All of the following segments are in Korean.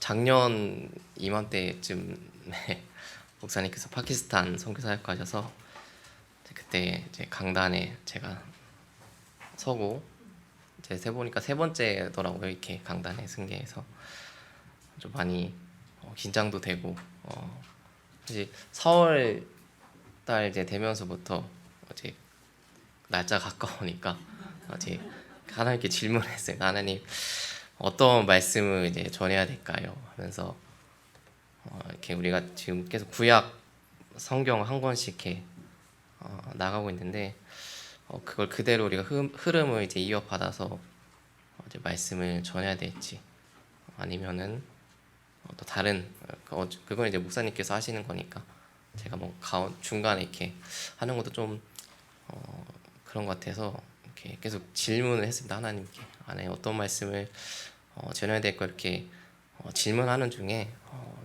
작년 이맘때쯤 목사님께서 파키스탄 선교 사역 가셔서 그때 이제 강단에 제가 서고 이제 세 보니까 세 번째더라고요. 이렇게 강단에 승계해서 좀 많이 긴장도 되고 사실 4월 달 이제 되면서부터 이제 날짜 가까우니까 이제 하나님께 질문했어요. 하나님 어떤 말씀을 이제 전해야 될까요? 하면서 이렇게 우리가 지금 계속 구약 성경 한 권씩 이렇게 나가고 있는데 그걸 그대로 우리가 흐름을 이제 이어받아서 이제 말씀을 전해야 될지 아니면은 또 다른 그건 이제 목사님께서 하시는 거니까 제가 뭐 중간에 이렇게 하는 것도 좀 그런 것 같아서 이렇게 계속 질문을 했습니다. 하나님께 안에 어떤 말씀을 전해야 될까 이렇게 질문하는 중에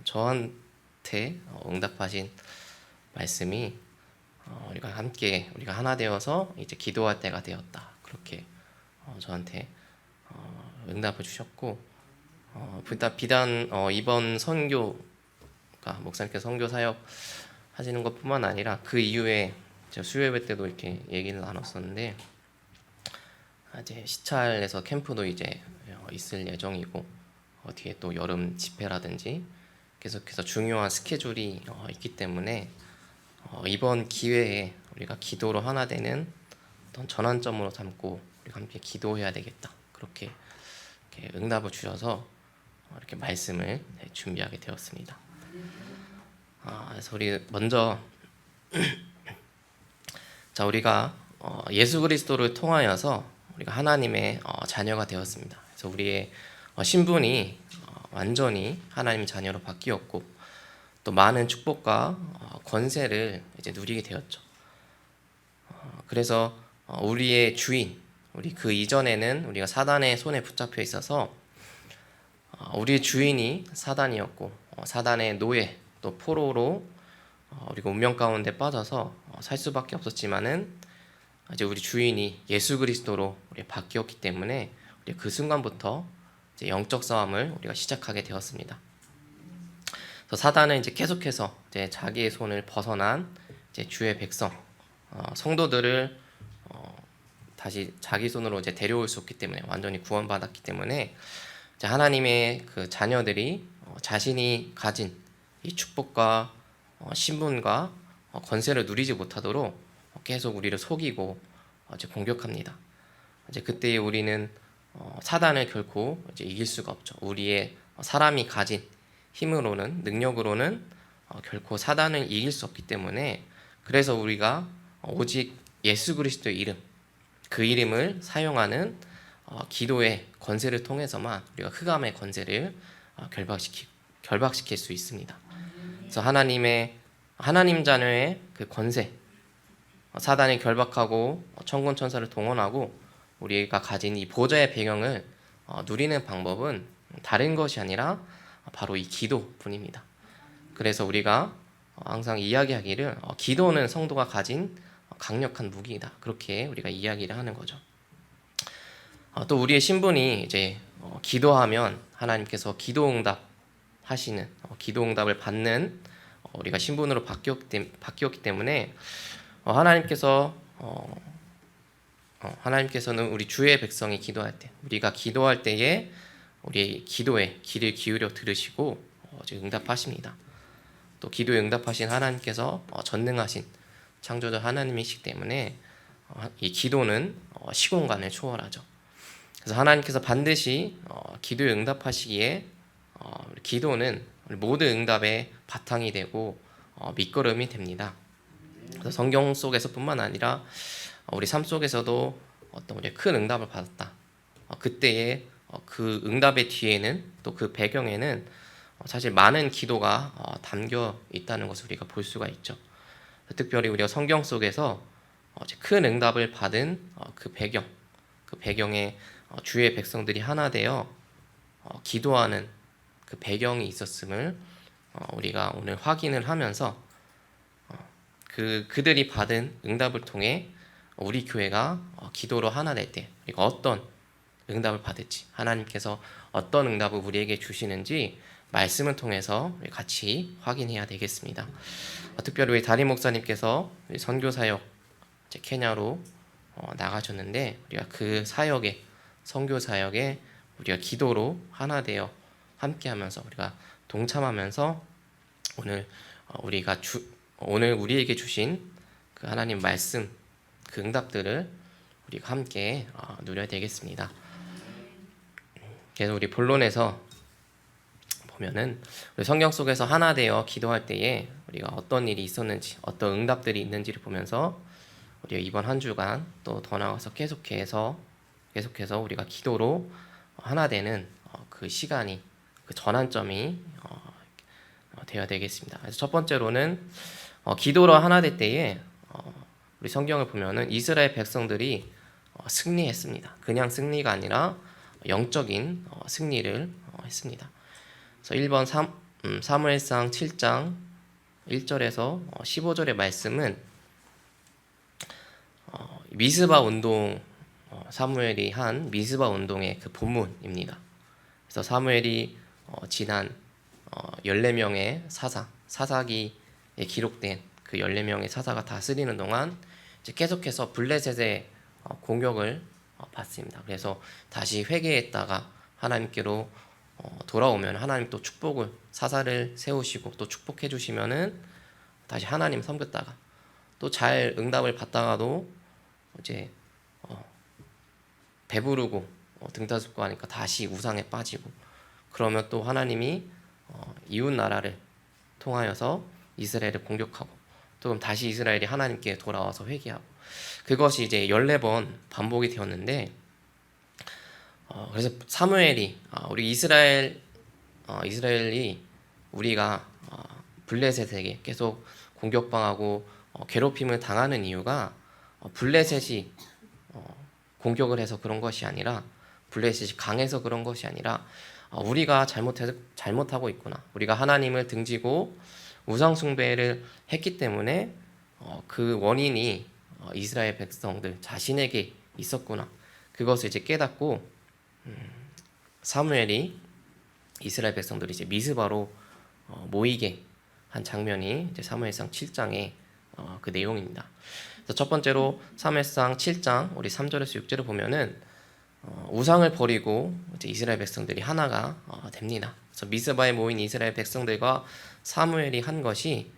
저한테 응답하신 말씀이 우리가 하나 되어서 이제 기도할 때가 되었다. 그렇게 저한테 응답을 주셨고 비단 이번 선교가 목사님께서 선교 사역 하시는 것뿐만 아니라 그 이후에 제가 수요예배 때도 이렇게 얘기를 나눴었는데 이제 시찰에서 캠프도 이제 있을 예정이고 뒤에 또 여름 집회라든지 계속해서 중요한 스케줄이 있기 때문에 이번 기회에 우리가 기도로 하나 되는 어떤 전환점으로 삼고 우리가 함께 기도해야 되겠다. 그렇게 이렇게 응답을 주셔서 이렇게 말씀을 준비하게 되었습니다. 그래서 우리 먼저 자 우리가 예수 그리스도를 통하여서 우리가 하나님의 자녀가 되었습니다. 그래서 우리의 신분이 완전히 하나님의 자녀로 바뀌었고 또 많은 축복과 권세를 이제 누리게 되었죠. 그래서 우리의 주인, 우리 그 이전에는 우리가 사단의 손에 붙잡혀 있어서 우리의 주인이 사단이었고 사단의 노예 또 포로로 우리가 운명 가운데 빠져서 살 수밖에 없었지만은 이제 우리 주인이 예수 그리스도로 우리 바뀌었기 때문에 우리 그 순간부터 이제 영적 싸움을 우리가 시작하게 되었습니다. 그래서 사단은 이제 계속해서 이제 자기의 손을 벗어난 이제 주의 백성 성도들을 다시 자기 손으로 이제 데려올 수 없기 때문에 완전히 구원받았기 때문에 이제 하나님의 그 자녀들이 자신이 가진 이 축복과 신분과 권세를 누리지 못하도록 계속 우리를 속이고 이제 공격합니다. 이제 그때 우리는 사단을 결코 이제 이길 수가 없죠. 우리의 사람이 가진 힘으로는 능력으로는 결코 사단을 이길 수 없기 때문에 그래서 우리가 오직 예수 그리스도의 이름 그 이름을 사용하는 기도의 권세를 통해서만 우리가 흑암의 권세를 결박시킬 수 있습니다. 그래서 하나님 자녀의 그 권세 사단이 결박하고 천군 천사를 동원하고 우리가 가진 이 보좌의 배경을 누리는 방법은 다른 것이 아니라 바로 이 기도뿐입니다. 그래서 우리가 항상 이야기하기를 기도는 성도가 가진 강력한 무기이다. 그렇게 우리가 이야기를 하는 거죠. 또 우리의 신분이 이제 기도하면 하나님께서 기도응답하시는 기도응답을 받는 우리가 신분으로 바뀌었기 때문에 하나님께서는 우리 주의 백성이 기도할 때 우리가 기도할 때에 우리의 기도에 귀를 기울여 들으시고 응답하십니다. 또 기도에 응답하신 하나님께서 전능하신 창조자 하나님이시기 때문에 이 기도는 시공간을 초월하죠. 그래서 하나님께서 반드시 기도에 응답하시기에 기도는 모든 응답의 바탕이 되고 밑거름이 됩니다. 그래서 성경 속에서뿐만 아니라 우리 삶 속에서도 어떤 우리 큰 응답을 받았다. 그때에 그 응답의 뒤에는 또 그 배경에는 사실 많은 기도가 담겨 있다는 것을 우리가 볼 수가 있죠. 특별히 우리가 성경 속에서 큰 응답을 받은 그 배경에 주의 백성들이 하나 되어 기도하는 그 배경이 있었음을 우리가 오늘 확인을 하면서 그들이 받은 응답을 통해 우리 교회가 기도로 하나 될 때 우리가 어떤 응답을 받을지 하나님께서 어떤 응답을 우리에게 주시는지 말씀을 통해서 같이 확인해야 되겠습니다. 특별히 우리 다리 목사님께서 선교 사역 케냐로 나가셨는데 우리가 그 사역에 선교 사역에 우리가 기도로 하나 되어 함께하면서 우리가 동참하면서 오늘 우리에게 주신 그 하나님 말씀 그 응답들을 우리가 함께 누려야 되겠습니다. 그래서 우리 본론에서 보면은 우리 성경 속에서 하나 되어 기도할 때에 우리가 어떤 일이 있었는지 어떤 응답들이 있는지를 보면서 우리가 이번 한 주간 또 더 나아가서 계속해서 우리가 기도로 하나 되는 그 시간이 그 전환점이 되어야 되겠습니다. 그래서 첫 번째로는 기도로 하나 될 때에 우리 성경을 보면은 이스라엘 백성들이 승리했습니다. 그냥 승리가 아니라 영적인 승리를 했습니다. 그래서 1번 사무엘상 7장 1절에서 15절의 말씀은 미스바 운동 사무엘이 한 미스바 운동의 그 본문입니다. 그래서 사무엘이 지난 14명의 사사기에 기록된 그 14명의 사사가 다스리는 동안 이제 계속해서 블레셋의 공격을 받습니다. 그래서 다시 회개했다가 하나님께로 돌아오면 하나님 또 축복을 사사를 세우시고 또 축복해 주시면은 다시 하나님 섬겼다가 또 잘 응답을 받다가도 이제 배부르고 등다숙고 하니까 다시 우상에 빠지고 그러면 또 하나님이 이웃 나라를 통하여서 이스라엘을 공격하고 또 그럼 다시 이스라엘이 하나님께 돌아와서 회개하고 그것이 이제 14번 반복이 되었는데 그래서 사무엘이 우리 이스라엘이 우리가 블레셋에게 계속 공격당하고 괴롭힘을 당하는 이유가 블레셋이 공격을 해서 그런 것이 아니라 블레셋이 강해서 그런 것이 아니라 우리가 잘못하고 있구나. 우리가 하나님을 등지고 우상 숭배를 했기 때문에 그 원인이 이스라엘 백성들 자신에게 있었구나. 그것을 이제 깨닫고 사무엘이 이스라엘 백성들이 이제 미스바로 모이게 한 장면이 이제 사무엘상 7장의 그 내용입니다. 그래서 첫 번째로 사무엘상 7장 우리 3절에서 6절을 보면은 우상을 버리고 이제 이스라엘 백성들이 하나가 됩니다. 그래서 미스바에 모인 이스라엘 백성들과 사무엘이 한 것이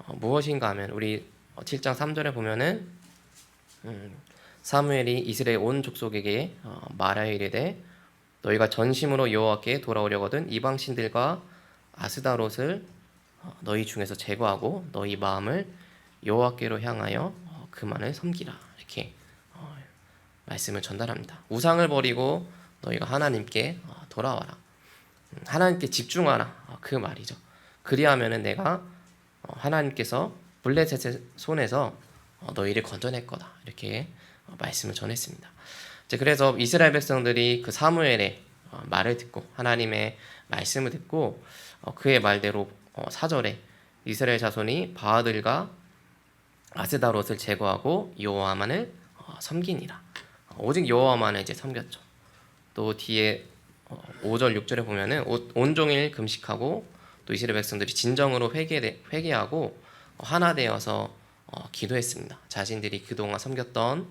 무엇인가 하면 우리 7장 3절에 보면은 사무엘이 이스라엘 온 족속에게 말하여 이르되 너희가 전심으로 여호와께 돌아오려거든 이방 신들과 아스다롯을 너희 중에서 제거하고 너희 마음을 여호와께로 향하여 그만을 섬기라 이렇게 말씀을 전달합니다. 우상을 버리고 너희가 하나님께 돌아와라. 하나님께 집중하라. 그 말이죠. 그리하면은 내가 하나님께서 블레셋의 손에서 너희를 건져낼 거다. 이렇게 말씀을 전했습니다. 그래서 이스라엘 백성들이 그 사무엘의 말을 듣고 하나님의 말씀을 듣고 그의 말대로 4절에 이스라엘 자손이 바알들과 아스다롯을 제거하고 여호와만을 섬기니라. 오직 여호와만을 이제 섬겼죠. 또 뒤에 5절 6절에 보면은 온종일 금식하고 또 이스라엘 백성들이 진정으로 회개하고 하나 되어서 기도했습니다. 자신들이 그동안 섬겼던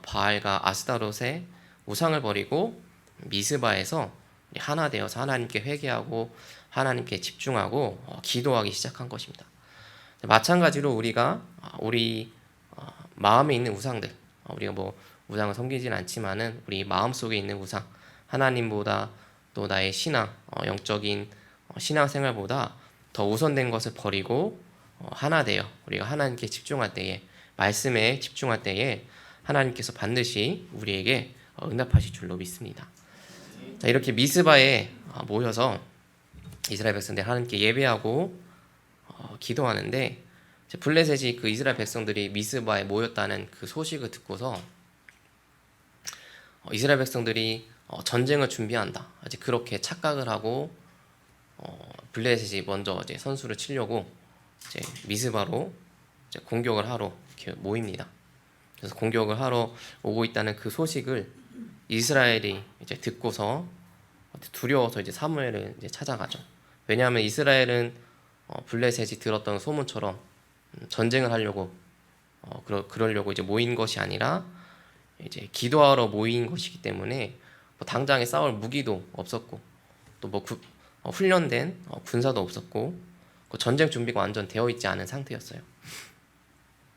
바알과 아스다롯의 우상을 버리고 미스바에서 하나 되어서 하나님께 회개하고 하나님께 집중하고 기도하기 시작한 것입니다. 마찬가지로 우리가 우리 마음에 있는 우상들, 우리가 뭐 우상을 섬기지는 않지만은 우리 마음 속에 있는 우상, 하나님보다 또 나의 신앙, 영적인 신앙생활보다 더 우선된 것을 버리고 하나 되어 우리가 하나님께 집중할 때에 말씀에 집중할 때에 하나님께서 반드시 우리에게 응답하실 줄로 믿습니다. 자, 이렇게 미스바에 모여서 이스라엘 백성들이 하나님께 예배하고 기도하는데 블레셋이 그 이스라엘 백성들이 미스바에 모였다는 그 소식을 듣고서 이스라엘 백성들이 전쟁을 준비한다. 아직 그렇게 착각을 하고 블레셋이 먼저 이제 선수를 치려고 이제 미스바로 이제 공격을 하러 이렇게 모입니다. 그래서 공격을 하러 오고 있다는 그 소식을 이스라엘이 이제 듣고서 두려워서 이제 사무엘을 이제 찾아가죠. 왜냐하면 이스라엘은 블레셋이 들었던 소문처럼 전쟁을 하려고 그러려고 이제 모인 것이 아니라 이제 기도하러 모인 것이기 때문에 뭐 당장에 싸울 무기도 없었고 또 뭐 훈련된 군사도 없었고 그 전쟁 준비가 완전 되어 있지 않은 상태였어요.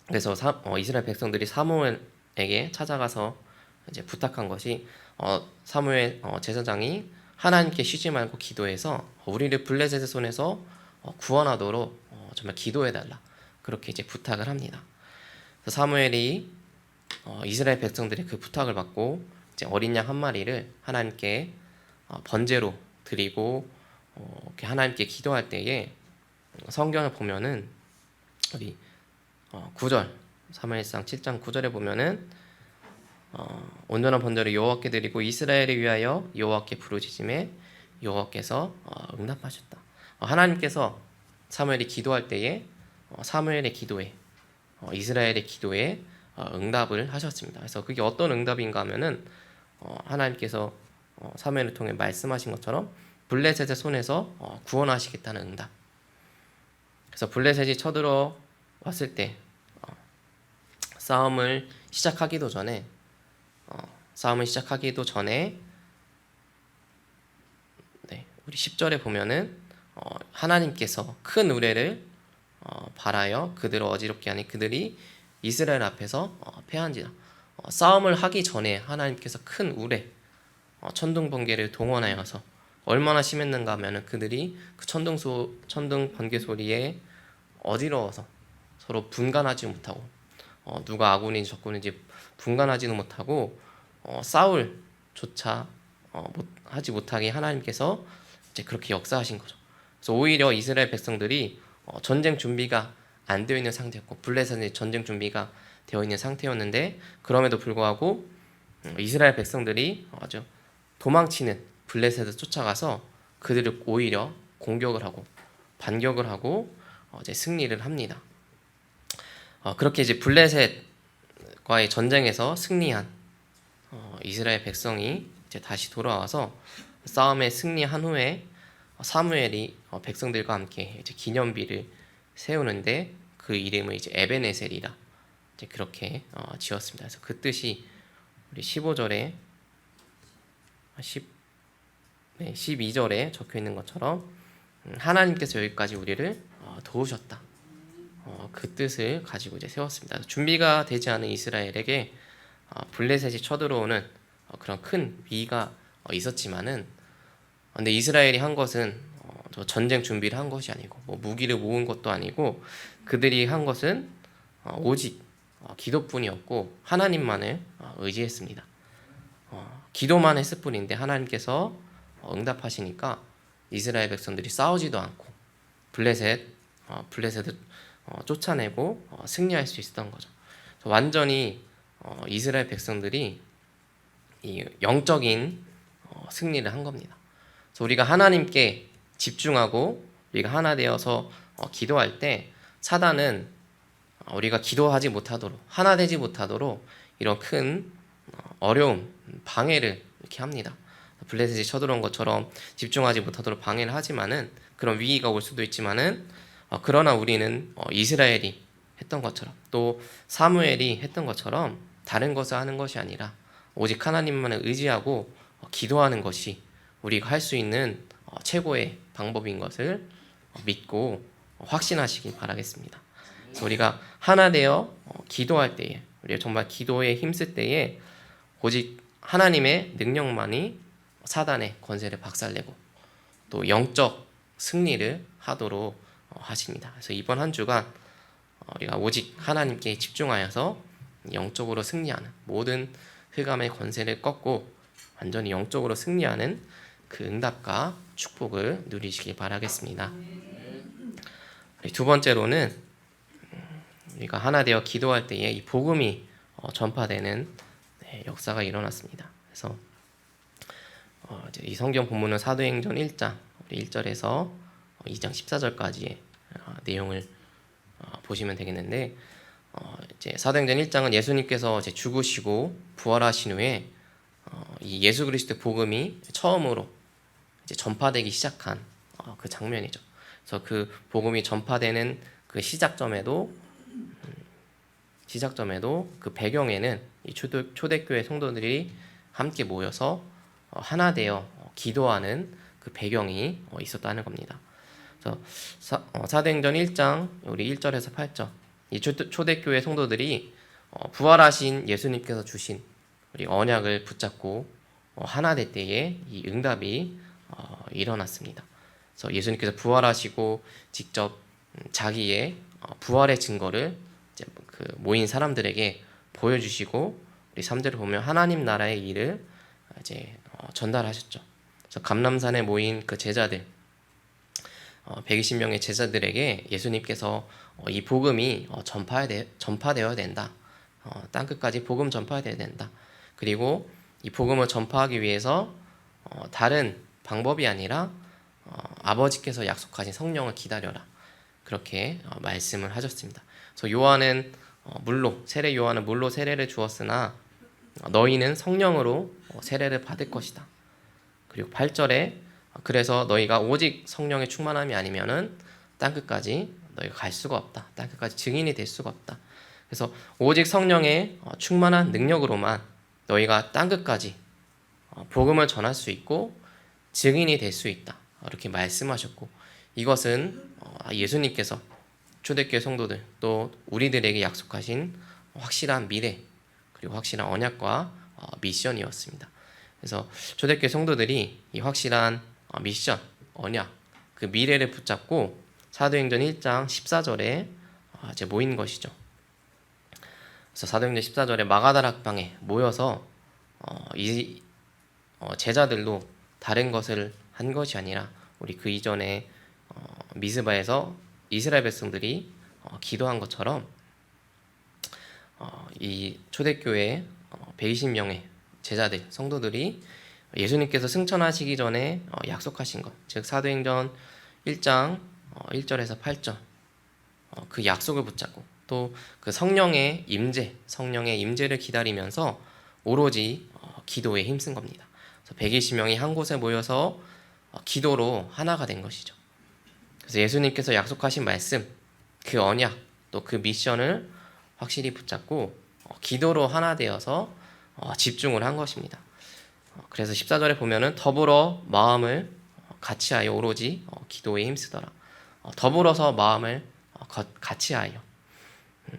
그래서 이스라엘 백성들이 사무엘에게 찾아가서 이제 부탁한 것이 사무엘 제사장이 하나님께 쉬지 말고 기도해서 우리를 블레셋의 손에서 구원하도록 정말 기도해달라, 그렇게 이제 부탁을 합니다. 그래서 사무엘이 이스라엘 백성들의 그 부탁을 받고 이제 어린 양 한 마리를 하나님께 번제로 드리고 이렇게 하나님께 기도할 때에 성경을 보면은 우리 9절 사무엘상 7장 9절에 보면은 온전한 번제를 여호와께 드리고 이스라엘을 위하여 여호와께 부르짖음에 여호와께서 응답하셨다. 하나님께서 사무엘이 기도할 때에 사무엘의 기도에 이스라엘의 기도에 응답을 하셨습니다. 그래서 그게 어떤 응답인가 하면은 하나님께서 사무엘을 통해 말씀하신 것처럼 블레셋의 손에서 구원하시겠다는 응답. 그래서 블레셋이 쳐들어 왔을 때 싸움을 시작하기도 전에 우리 10절에 보면은 하나님께서 큰 우레를 발하여 그들을 어지럽게 하니 그들이 이스라엘 앞에서 패한지라. 싸움을 하기 전에 하나님께서 큰 우레 천둥 번개를 동원하여서 얼마나 심했는가 하면은 그들이 그 천둥 번개 소리에 어지러워서 서로 분간하지 못하고 누가 아군인지 적군인지 분간하지는 못하고 싸울조차 하지 못하게 하나님께서 이제 그렇게 역사하신 거죠. 그래서 오히려 이스라엘 백성들이 전쟁 준비가 안 되어 있는 상태였고 블레셋의 전쟁 준비가 되어 있는 상태였는데 그럼에도 불구하고 이스라엘 백성들이 아주 도망치는 블레셋을 쫓아가서 그들을 오히려 공격을 하고 반격을 하고 이제 승리를 합니다. 그렇게 이제 블레셋과의 전쟁에서 승리한 이스라엘 백성이 이제 다시 돌아와서 싸움에 승리한 후에 사무엘이 백성들과 함께 이제 기념비를 세우는데 그 이름을 이제 에벤에셀이라 이제 그렇게 지었습니다. 그래서 그 뜻이 우리 15절에 12절에 적혀 있는 것처럼 하나님께서 여기까지 우리를 도우셨다. 그 뜻을 가지고 이제 세웠습니다. 준비가 되지 않은 이스라엘에게 블레셋이 쳐들어오는 그런 큰 위기가 있었지만은 근데 이스라엘이 한 것은 전쟁 준비를 한 것이 아니고 뭐 무기를 모은 것도 아니고 그들이 한 것은 오직 기도뿐이었고 하나님만을 의지했습니다. 기도만 했을 뿐인데 하나님께서 응답하시니까 이스라엘 백성들이 싸우지도 않고 블레셋을 쫓아내고 승리할 수 있었던 거죠. 완전히 이스라엘 백성들이 이 영적인 승리를 한 겁니다. 그래서 우리가 하나님께 집중하고 우리가 하나 되어서 기도할 때 사단은 우리가 기도하지 못하도록 하나 되지 못하도록 이런 큰 어려움, 방해를 이렇게 합니다. 블레셋이 쳐들어온 것처럼 집중하지 못하도록 방해를 하지만은 그런 위기가 올 수도 있지만은 그러나 우리는 이스라엘이 했던 것처럼 또 사무엘이 했던 것처럼 다른 것을 하는 것이 아니라 오직 하나님만을 의지하고 기도하는 것이 우리가 할 수 있는 최고의 방법인 것을 믿고 확신하시길 바라겠습니다. 그래서 우리가 하나 되어 기도할 때에 우리가 정말 기도에 힘쓸 때에 오직 하나님의 능력만이 사단의 권세를 박살내고 또 영적 승리를 하도록 하십니다. 그래서 이번 한 주간 우리가 오직 하나님께 집중하여서 영적으로 승리하는 모든 흑암의 권세를 꺾고 완전히 영적으로 승리하는 그 응답과 축복을 누리시길 바라겠습니다. 두 번째로는 우리가 하나 되어 기도할 때에 이 복음이 전파되는 역사가 일어났습니다. 그래서 이제 이 성경 본문은 사도행전 1장 1절에서 2장 14절까지의 내용을 보시면 되겠는데 이제 사도행전 1장은 예수님께서 이제 죽으시고 부활하신 후에 이 예수 그리스도의 복음이 처음으로 이제 전파되기 시작한 그 장면이죠. 그래서 그 복음이 전파되는 그 시작점에도 그 배경에는 이 초대교회 성도들이 함께 모여서 하나 되어 기도하는 그 배경이 있었다는 겁니다. 그래서 사도행전 1장 우리 1절에서 8절 이 초대교회 성도들이 부활하신 예수님께서 주신 우리 언약을 붙잡고 하나 될 때에 이 응답이 일어났습니다. 그래서 예수님께서 부활하시고 직접 자기의 부활의 증거를 이제 그 모인 사람들에게 보여주시고 우리 3절을 보면 하나님 나라의 일을 이제 전달하셨죠. 그래서 감람산에 모인 그 제자들 120명의 제자들에게 예수님께서 이 복음이 전파되어야 된다. 땅 끝까지 복음 전파되어야 된다. 그리고 이 복음을 전파하기 위해서 다른 방법이 아니라 아버지께서 약속하신 성령을 기다려라. 그렇게 말씀을 하셨습니다. 그래서 요한은 세례 요한은 물로 세례를 주었으나 너희는 성령으로 세례를 받을 것이다. 그리고 8절에 그래서 너희가 오직 성령의 충만함이 아니면은 땅 끝까지 너희가 갈 수가 없다. 땅 끝까지 증인이 될 수가 없다. 그래서 오직 성령의 충만한 능력으로만 너희가 땅 끝까지 복음을 전할 수 있고 증인이 될 수 있다. 이렇게 말씀하셨고 이것은 예수님께서 초대교회 성도들 또 우리들에게 약속하신 확실한 미래 그리고 확실한 언약과 미션이었습니다. 그래서 초대교회 성도들이 이 확실한 미션, 언약, 그 미래를 붙잡고 사도행전 1장 14절에 이제 모인 것이죠. 그래서 사도행전 14절에 마가다락방에 모여서 제자들도 다른 것을 한 것이 아니라 우리 그 이전에 미스바에서 이스라엘 백성들이 기도한 것처럼 이 초대교회 120명의 제자들, 성도들이 예수님께서 승천하시기 전에 약속하신 것, 즉 사도행전 1장 1절에서 8절 그 약속을 붙잡고 또 그 성령의 임재를 기다리면서 오로지 기도에 힘쓴 겁니다. 그래서 120명이 한 곳에 모여서 기도로 하나가 된 것이죠. 그래서 예수님께서 약속하신 말씀, 그 언약, 또 그 미션을 확실히 붙잡고 기도로 하나 되어서 집중을 한 것입니다. 그래서 14절에 보면은 더불어 마음을 같이하여 오로지 기도에 힘쓰더라. 더불어서 마음을 같이하여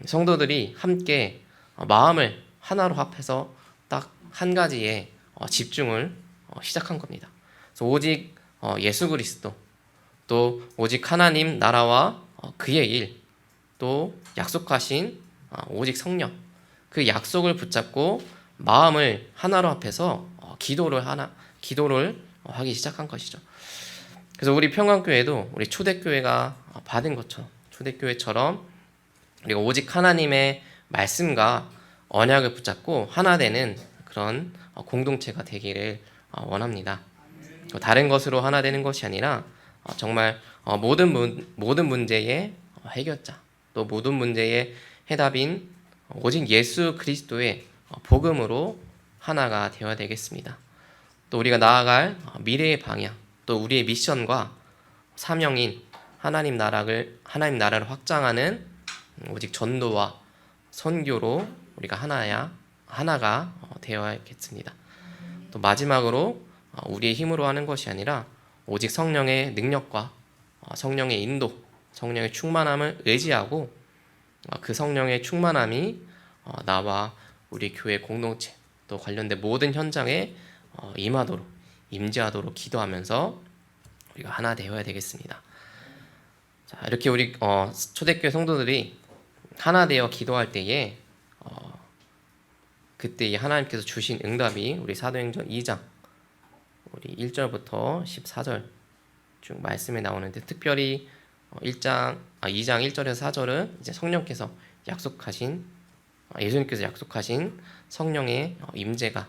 성도들이 함께 마음을 하나로 합해서 딱 한 가지에 집중을 시작한 겁니다. 그래서 오직 예수 그리스도 또 오직 하나님 나라와 그의 일 또 약속하신 오직 성령 그 약속을 붙잡고 마음을 하나로 합해서 기도를 하기 시작한 것이죠. 그래서 우리 평강교회도 우리 초대교회가 받은 것처럼 초대교회처럼 우리가 오직 하나님의 말씀과 언약을 붙잡고 하나 되는 그런 공동체가 되기를 원합니다. 다른 것으로 하나 되는 것이 아니라 정말 모든 문제의 해결자 또 모든 문제의 해답인 오직 예수 그리스도의 복음으로 하나가 되어야 되겠습니다. 또 우리가 나아갈 미래의 방향 또 우리의 미션과 사명인 하나님 나라를 확장하는 오직 전도와 선교로 우리가 하나가 되어야겠습니다. 또 마지막으로 우리의 힘으로 하는 것이 아니라 오직 성령의 능력과 성령의 인도, 성령의 충만함을 의지하고 그 성령의 충만함이 나와 우리 교회 공동체 또 관련된 모든 현장에 임재하도록 기도하면서 우리가 하나 되어야 되겠습니다. 자, 이렇게 우리 초대교회 성도들이 하나 되어 기도할 때에 그때 하나님께서 주신 응답이 우리 사도행전 2장 우리 1절부터 14절 쭉 말씀에 나오는데 특별히 2장 1절에서 4절은 이제 성령께서 예수님께서 약속하신 성령의 임재가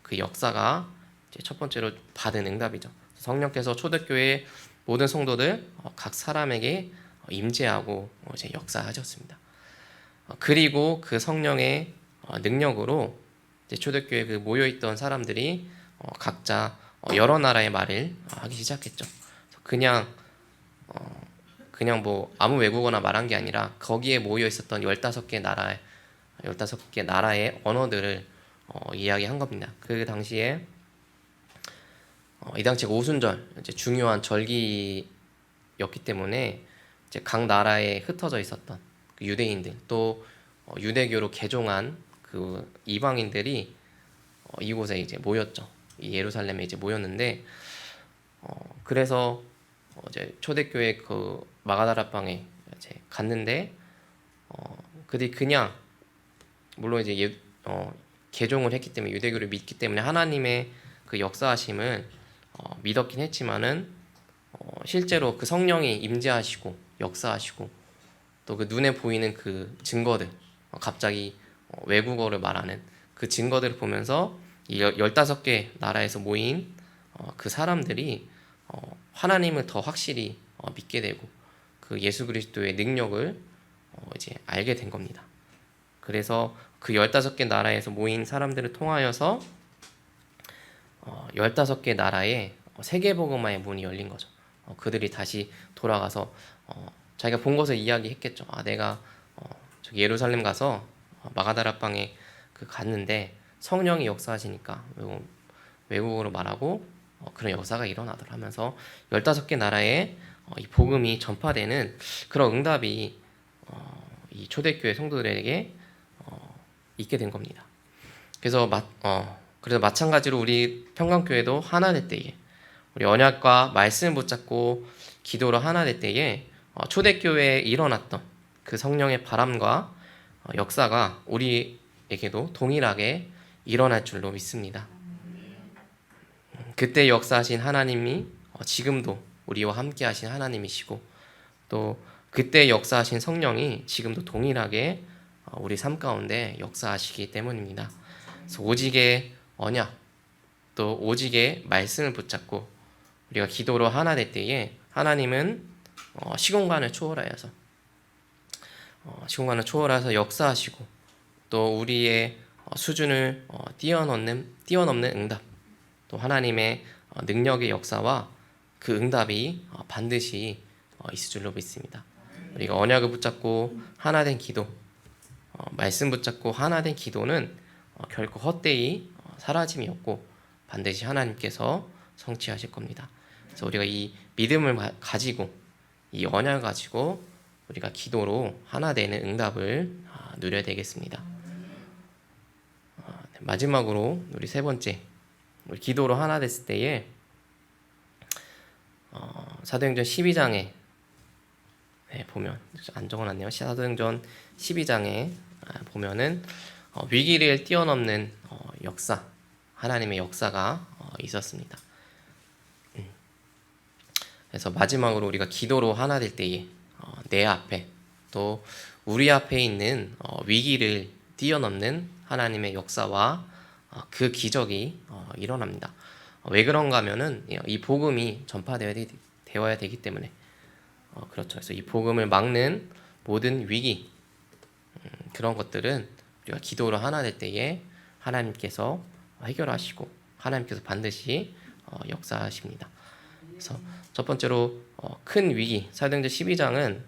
그 역사가 이제 첫 번째로 받은 응답이죠. 성령께서 초대교회 모든 성도들 각 사람에게 임재하고 이제 역사하셨습니다. 그리고 그 성령의 능력으로 이제 초대교회 그 모여 있던 사람들이 각자 여러 나라의 말을 하기 시작했죠. 그냥 뭐 아무 외국어나 말한 게 아니라 거기에 모여 있었던 15개 나라의 언어들을 이야기한 겁니다. 그 당시에 이 당시가 오순절, 이제 중요한 절기였기 때문에 이제 각 나라에 흩어져 있었던 그 유대인들, 또 유대교로 개종한 그 이방인들이 이곳에 이제 모였죠. 이 예루살렘에 이제 모였는데, 그래서 이제 초대교회 그 마가다라방에 이제 갔는데, 그들이 그냥 물론 이제 개종을 했기 때문에, 유대교를 믿기 때문에 하나님의 그 역사하심을 믿었긴 했지만은 실제로 그 성령이 임재하시고 역사하시고 또 그 눈에 보이는 그 증거들, 갑자기 외국어를 말하는 그 증거들을 보면서 이 15개 나라에서 모인 그 사람들이 하나님을 더 확실히 믿게 되고 그 예수 그리스도의 능력을 이제 알게 된 겁니다. 그래서 그 15개 나라에서 모인 사람들을 통하여서 15개 나라에 세계복음화의 문이 열린 거죠. 그들이 다시 돌아가서 자기가 본 것을 이야기했겠죠. 내가 저기 예루살렘 가서 마가다라방에 갔는데 성령이 역사하시니까 외국어로 말하고 그런 역사가 일어나더라 하면서 15개 나라에 이 복음이 전파되는 그런 응답이 이 초대교회 성도들에게 있게 된 겁니다. 그래서 마찬가지로 우리 평강교회도 하나 될 때에, 우리 언약과 말씀을 붙잡고 기도로 하나 될 때에 초대교회에 일어났던 그 성령의 바람과 역사가 우리에게도 동일하게 일어날 줄로 믿습니다. 그때 역사하신 하나님이 지금도 우리와 함께 하신 하나님이시고, 또 그때 역사하신 성령이 지금도 동일하게 우리 삶 가운데 역사하시기 때문입니다. 그래서 오직의 언약, 또 오직의 말씀을 붙잡고 우리가 기도로 하나 될 때에 하나님은 시공간을 초월해서 역사하시고, 또 우리의 수준을 뛰어넘는 응답, 또 하나님의 능력의 역사와 그 응답이 반드시 있을 줄로 믿습니다. 우리가 언약을 붙잡고 하나 된 기도, 말씀 붙잡고 하나 된 기도는 결코 헛되이 사라짐이 없고 반드시 하나님께서 성취하실 겁니다. 그래서 우리가 이 믿음을 가지고, 이 언약을 가지고 우리가 기도로 하나 되는 응답을 누려야 되겠습니다. 마지막으로 우리 세 번째, 우리 기도로 하나 됐을 때에 사도행전 12장에 보면, 안 적어놨네요. 사도행전 12장에 보면은 위기를 뛰어넘는 역사, 하나님의 역사가 있었습니다. 그래서 마지막으로 우리가 기도로 하나 될 때에 내 앞에, 또 우리 앞에 있는 위기를 뛰어넘는 하나님의 역사와 그 기적이 일어납니다. 왜 그런가 하면은 이 복음이 전파되어야 되기 때문에 그렇죠. 그래서 이 복음을 막는 모든 위기, 그런 것들은 우리가 기도로 하나 될 때에 하나님께서 해결하시고 하나님께서 반드시 역사하십니다. 그래서 첫 번째로 큰 위기, 사도행전 12장은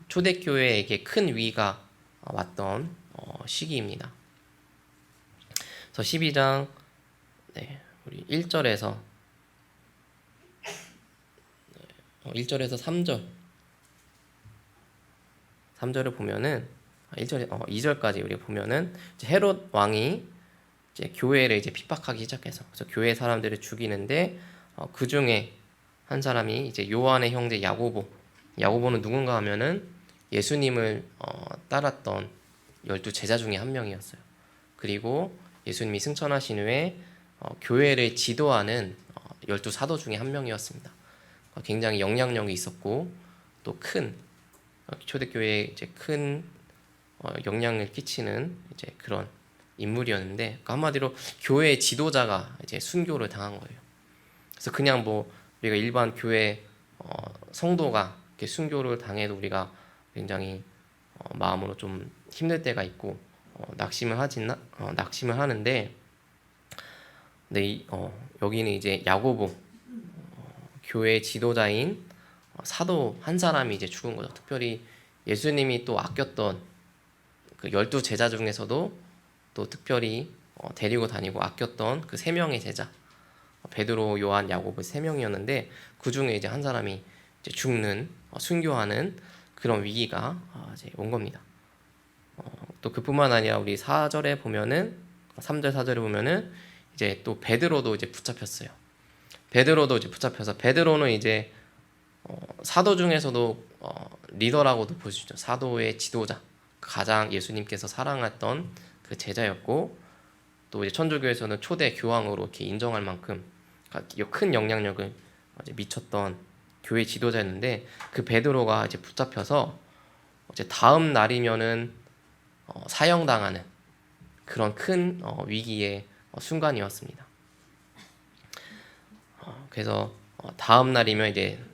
초대교회에게 큰 위기가 왔던 시기입니다. 그래서 12장 우리 1절에서 3절을 보면은 2절까지 우리가 보면은 헤롯 왕이 이제 교회를 이제 핍박하기 시작해서, 그래서 교회 사람들을 죽이는데 그 중에 한 사람이 이제 요한의 형제 야고보는 누군가 하면은 예수님을 따랐던 12 제자 중에 한 명이었어요. 그리고 예수님이 승천하신 후에 교회를 지도하는 12 사도 중에 한 명이었습니다. 굉장히 영향력이 있었고 또 큰 초대교회에 이제 큰 영향을 끼치는 이제 그런 인물이었는데, 한마디로 교회의 지도자가 이제 순교를 당한 거예요. 그래서 그냥 뭐 우리가 일반 교회 성도가 이렇게 순교를 당해도 우리가 굉장히 마음으로 좀 힘들 때가 있고 낙심을 하는데, 여기는 이제 야고보 교회 지도자인 사도 한 사람이 이제 죽은 거죠. 특별히 예수님이 또 아꼈던 그 12제자 중에서도 또 특별히 데리고 다니고 아꼈던 그 3명의 제자, 베드로, 요한, 야고보 3명이었는데 그 중에 이제 한 사람이 이제 죽는, 순교하는 그런 위기가 이제 온 겁니다. 또 그뿐만 아니라 우리 4절에 보면은 3절 4절에 보면은 이제 또 베드로도 이제 붙잡혔어요. 베드로도 이제 붙잡혀서 베드로는 이제 사도 중에서도 리더라고도 볼 수 있죠. 사도의 지도자, 가장 예수님께서 사랑했던 그 제자였고, 또 이제 천주교에서는 초대 교황으로 이렇게 인정할 만큼 큰 영향력을 이제 미쳤던 교회 지도자였는데, 그 베드로가 이제 붙잡혀서 이제 다음 날이면은 사형당하는 그런 큰 위기의 순간이었습니다. 그래서 다음 날이면 이제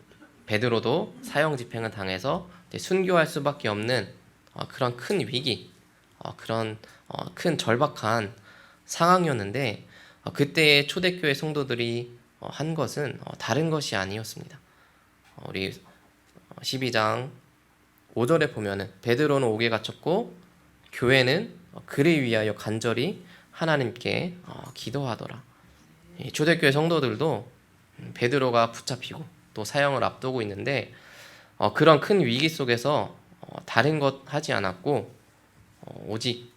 베드로도 사형 집행을 당해서 이제 순교할 수밖에 없는 그런 큰 위기, 그런 큰 절박한 상황이었는데, 그때의 초대교회 성도들이 한 것은 다른 것이 아니었습니다. 우리 12장 5절에 보면은 베드로는 옥에 갇혔고 교회는 그를 위하여 간절히 하나님께 기도하더라. 초대교회 성도들도 베드로가 붙잡히고 또 사형을 앞두고 있는데 그런 큰 위기 속에서 다른 것 하지 않았고 오직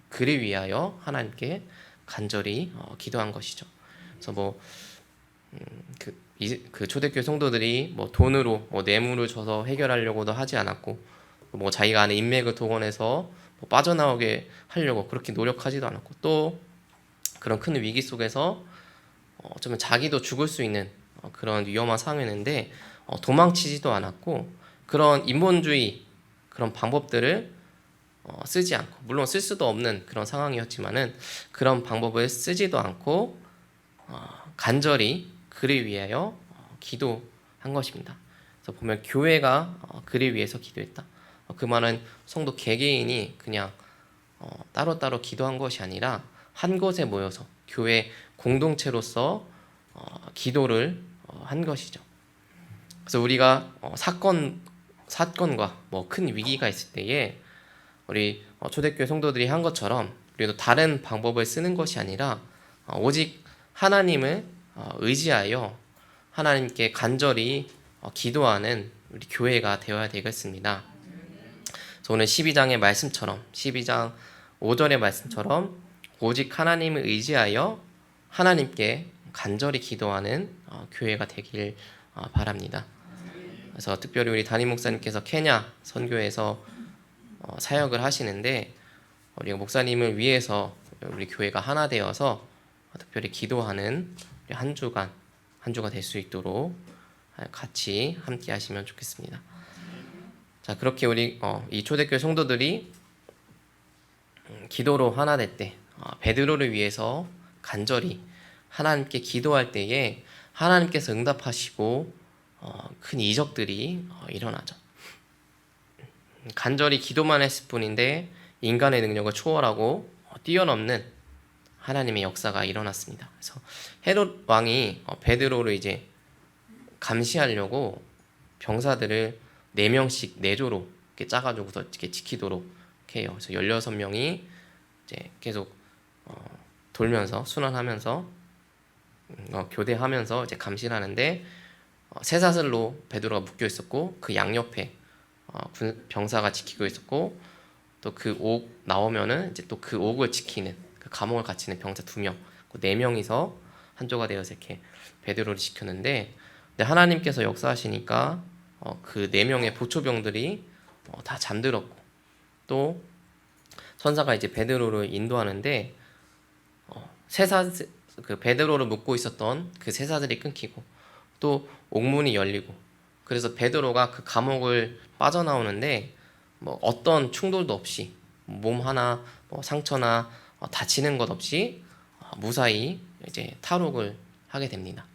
그를 위하여 하나님께 간절히 기도한 것이죠. 그래서 그 초대교회 성도들이 돈으로 뇌물을 줘서 해결하려고도 하지 않았고, 자기가 아는 인맥을 동원해서 빠져나오게 하려고 그렇게 노력하지도 않았고, 또 그런 큰 위기 속에서 어쩌면 자기도 죽을 수 있는 그런 위험한 상황이었는데 도망치지도 않았고, 그런 인본주의 그런 방법들을 쓰지 않고, 물론 쓸 수도 없는 그런 상황이었지만은 그런 방법을 쓰지도 않고 간절히 그를 위하여 기도한 것입니다. 그래서 보면 교회가 그를 위해서 기도했다. 그 말은 성도 개개인이 그냥 따로따로 기도한 것이 아니라 한 곳에 모여서 교회 공동체로서 기도를 한 것이죠. 그래서 우리가 사건과 큰 위기가 있을 때에 우리 초대교회 성도들이 한 것처럼 우리도 다른 방법을 쓰는 것이 아니라 오직 하나님을 의지하여 하나님께 간절히 기도하는 우리 교회가 되어야 되겠습니다. 그래서 오늘 12장의 말씀처럼 12장 5절의 말씀처럼 오직 하나님을 의지하여 하나님께 간절히 기도하는 교회가 되길 바랍니다. 그래서 특별히 우리 담임 목사님께서 케냐 선교에서 사역을 하시는데 우리 목사님을 위해서 우리 교회가 하나 되어서 특별히 기도하는 한 주가 될 수 있도록 같이 함께 하시면 좋겠습니다. 자, 그렇게 우리 이 초대교회 성도들이 기도로 하나 될 때 베드로를 위해서 간절히 하나님께 기도할 때에 하나님께서 응답하시고 큰 이적들이 일어나죠. 간절히 기도만 했을 뿐인데 인간의 능력을 초월하고 뛰어넘는 하나님의 역사가 일어났습니다. 그래서 헤롯 왕이 베드로를 이제 감시하려고 병사들을 4명씩 4조로 이렇게 짜가지고서 이렇게 지키도록 해요. 그래서 16명이 이제 계속 돌면서 순환하면서 교대하면서 이제 감시를 하는데 쇠사슬로 베드로가 묶여 있었고 그 양옆에 병사가 지키고 있었고, 또 그 옥 나오면은 이제 또 그 옥을 지키는 그 감옥을 갇히는 병사 2명, 4명이서 한조가 되어서 이렇게 베드로를 지켰는데, 근데 하나님께서 역사하시니까 그 4명의 보초병들이 다 잠들었고, 또 천사가 이제 베드로를 인도하는데 그 베드로를 묶고 있었던 그 쇠사슬이 끊기고 또 옥문이 열리고, 그래서 베드로가 그 감옥을 빠져나오는데 어떤 충돌도 없이 몸 하나 상처나 다치는 것 없이 무사히 이제 탈옥을 하게 됩니다.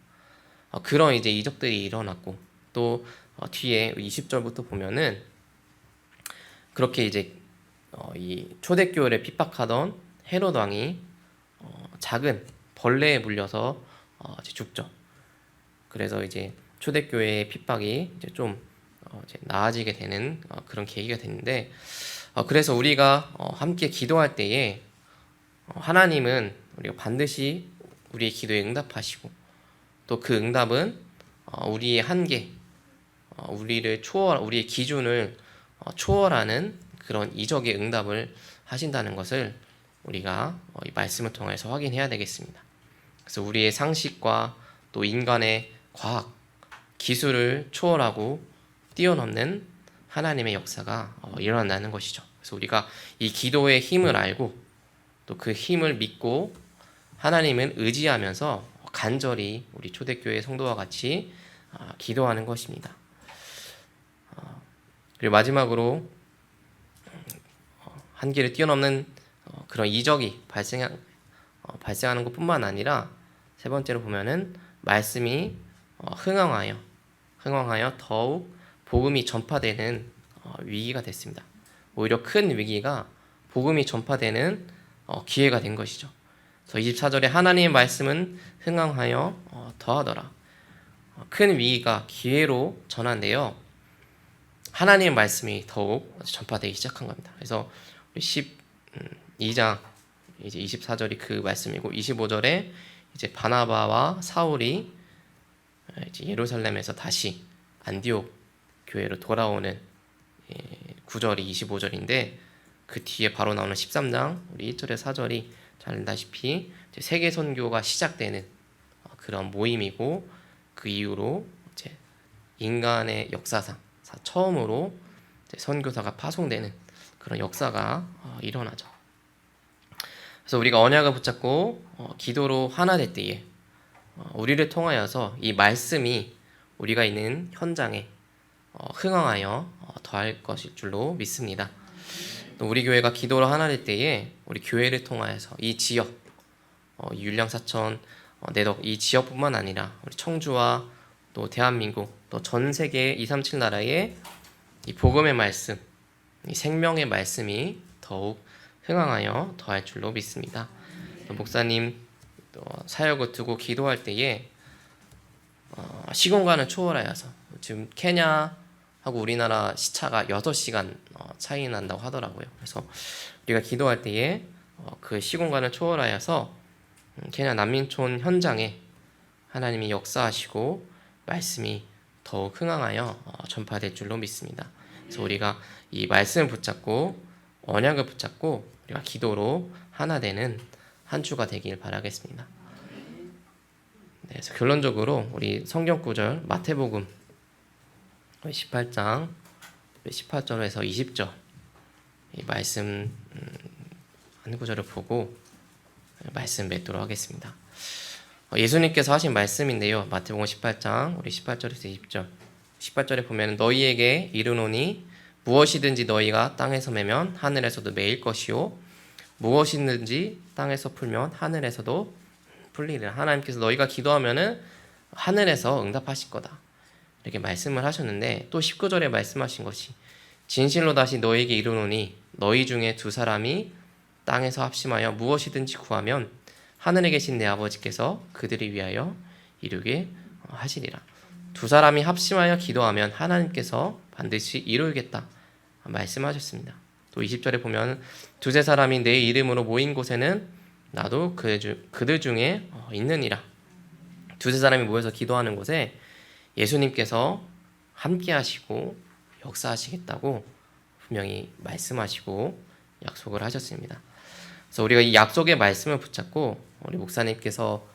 그런 이제 이적들이 일어났고, 또 뒤에 20절부터 보면은 그렇게 이제 이 초대교회를 핍박하던 헤롯 왕이 작은 벌레에 물려서 이제 죽죠. 그래서 이제 초대교회의 핍박이 이제 좀 이제 나아지게 되는 그런 계기가 됐는데, 그래서 우리가 함께 기도할 때에 하나님은 우리가 반드시 우리의 기도에 응답하시고, 또 그 응답은 우리의 한계, 우리의 기준을 초월하는 그런 이적의 응답을 하신다는 것을 우리가 이 말씀을 통해서 확인해야 되겠습니다. 그래서 우리의 상식과 또 인간의 과학, 기술을 초월하고 뛰어넘는 하나님의 역사가 일어난다는 것이죠. 그래서 우리가 이 기도의 힘을 알고 또 그 힘을 믿고 하나님은 의지하면서 간절히 우리 초대교회 성도와 같이 기도하는 것입니다. 그리고 마지막으로 한계를 뛰어넘는 그런 이적이 발생하는 것뿐만 아니라 세 번째로 보면은 말씀이 흥황하여 더욱 복음이 전파되는 위기가 됐습니다. 오히려 큰 위기가 복음이 전파되는 기회가 된 것이죠. 그래서 24절에 하나님의 말씀은 흥황하여 더하더라. 큰 위기가 기회로 전환되어 하나님의 말씀이 더욱 전파되기 시작한 겁니다. 그래서 12장 이제 24절이 그 말씀이고, 25절에 이제 바나바와 사울이 이제 예루살렘에서 다시 안디옥 교회로 돌아오는 9절이 25절인데, 그 뒤에 바로 나오는 13장 우리 1절에 4절이 잘 알다시피 세계 선교가 시작되는 그런 모임이고, 그 이후로 이제 인간의 역사상 처음으로 이제 선교사가 파송되는 그런 역사가 일어나죠. 그래서 우리가 언약을 붙잡고 기도로 하나 될 때에 우리를 통하여서 이 말씀이 우리가 있는 현장에 흥황하여 더할 것일 줄로 믿습니다. 또 우리 교회가 기도로 하나 될 때에 우리 교회를 통하여서 이 지역, 율량사천, 내덕 이 지역뿐만 아니라 우리 청주와 또 대한민국 또 전 세계 237 나라의 이 복음의 말씀, 이 생명의 말씀이 더욱 흥황하여 더할 줄로 믿습니다. 목사님 사역을 두고 기도할 때에 시공간을 초월하여서, 지금 케냐하고 우리나라 시차가 6시간 차이 난다고 하더라고요. 그래서 우리가 기도할 때에 그 시공간을 초월하여서 케냐 난민촌 현장에 하나님이 역사하시고 말씀이 더욱 흥황하여 전파될 줄로 믿습니다. 그래서 우리가 이 말씀을 붙잡고 언약을 붙잡고 우리가 기도로 하나 되는 한 주가 되길 바라겠습니다. 네, 그래서 결론적으로 우리 성경 구절 마태복음 18장 18절에서 20절 이 말씀 한 구절을 보고 말씀 맺도록 하겠습니다. 예수님께서 하신 말씀인데요. 마태복음 18장 우리 18절에서 20절. 18절에 보면 너희에게 이르노니 무엇이든지 너희가 땅에서 매면 하늘에서도 매일 것이요 무엇이든지 땅에서 풀면 하늘에서도 풀리리라. 하나님께서 너희가 기도하면은 하늘에서 응답하실 거다, 이렇게 말씀을 하셨는데, 또 19절에 말씀하신 것이 진실로 다시 너희에게 이르노니 너희 중에 두 사람이 땅에서 합심하여 무엇이든지 구하면 하늘에 계신 내 아버지께서 그들을 위하여 이루게 하시리라. 두 사람이 합심하여 기도하면 하나님께서 반드시 이루겠다 말씀하셨습니다. 또 20절에 보면 두세 사람이 내 이름으로 모인 곳에는 나도 그들 중에 있느니라. 두세 사람이 모여서 기도하는 곳에 예수님께서 함께 하시고 역사하시겠다고 분명히 말씀하시고 약속을 하셨습니다. 그래서 우리가 이 약속의 말씀을 붙잡고 우리 목사님께서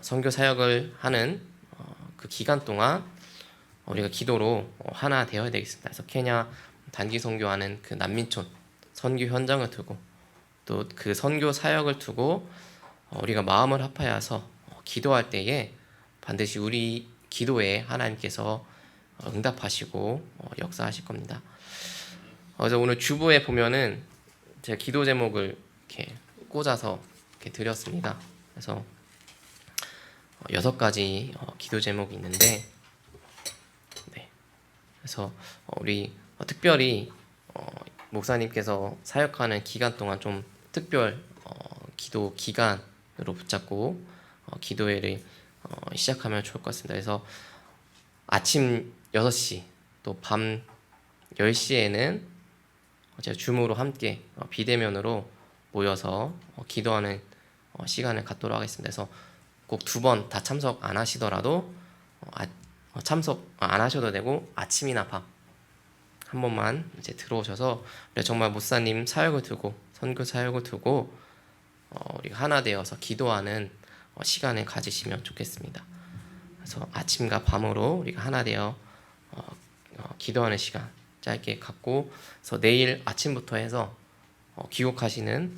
선교 사역을 하는 그 기간 동안 우리가 기도로 하나 되어야 되겠습니다. 그래서 케냐 단기 선교하는 그 난민촌 선교 현장을 두고 또 그 선교 사역을 두고 우리가 마음을 합하여서 기도할 때에 반드시 우리 기도에 하나님께서 응답하시고 역사하실 겁니다. 그래서 오늘 주보에 보면은 제가 기도 제목을 이렇게 꽂아서 이렇게 드렸습니다. 그래서 6가지 기도 제목이 있는데, 네. 그래서 우리 특별히 목사님께서 사역하는 기간 동안 좀 특별 기도 기간으로 붙잡고 기도회를 시작하면 좋을 것 같습니다. 그래서 아침 6시 또 밤 10시에는 제가 줌으로 함께 비대면으로 모여서 기도하는 시간을 갖도록 하겠습니다. 그래서 꼭 2번 다 참석 안 하시더라도 참석 안 하셔도 되고 아침이나 밤 한 번만 이제 들어오셔서 정말 목사님 사역을 두고 선교 사역을 두고 우리가 하나 되어서 기도하는 시간을 가지시면 좋겠습니다. 그래서 아침과 밤으로 우리가 하나 되어 기도하는 시간 짧게 갖고, 그래서 내일 아침부터 해서 귀국하시는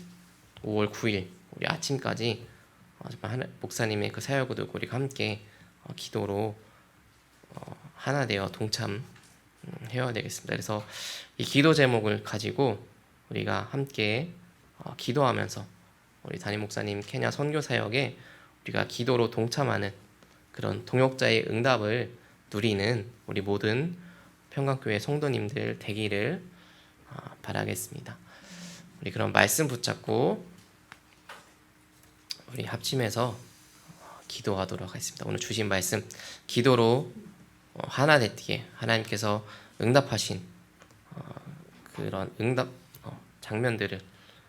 5월 9일 우리 아침까지 정말 목사님의 그 사역을 두고 우리가 함께 기도로 하나 되어 동참 해야 되겠습니다. 그래서 이 기도 제목을 가지고 우리가 함께 기도하면서 우리 담임 목사님 케냐 선교 사역에 우리가 기도로 동참하는 그런 동역자의 응답을 누리는 우리 모든 평강교회 성도님들 되기를 바라겠습니다. 우리 그럼 말씀 붙잡고 우리 합심해서 기도하도록 하겠습니다. 오늘 주신 말씀 기도로 하나 되기에 하나님께서 응답하신 그런 응답 장면들을,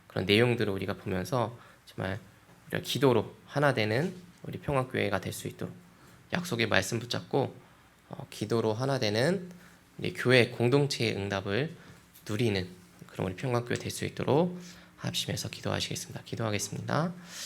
그런 내용들을 우리가 보면서 정말 우리가 기도로 하나 되는 우리 평화교회가 될 수 있도록 약속의 말씀 붙잡고 기도로 하나 되는 우리 교회 공동체의 응답을 누리는 그런 우리 평화교회 될 수 있도록 합심해서 기도하시겠습니다. 기도하겠습니다.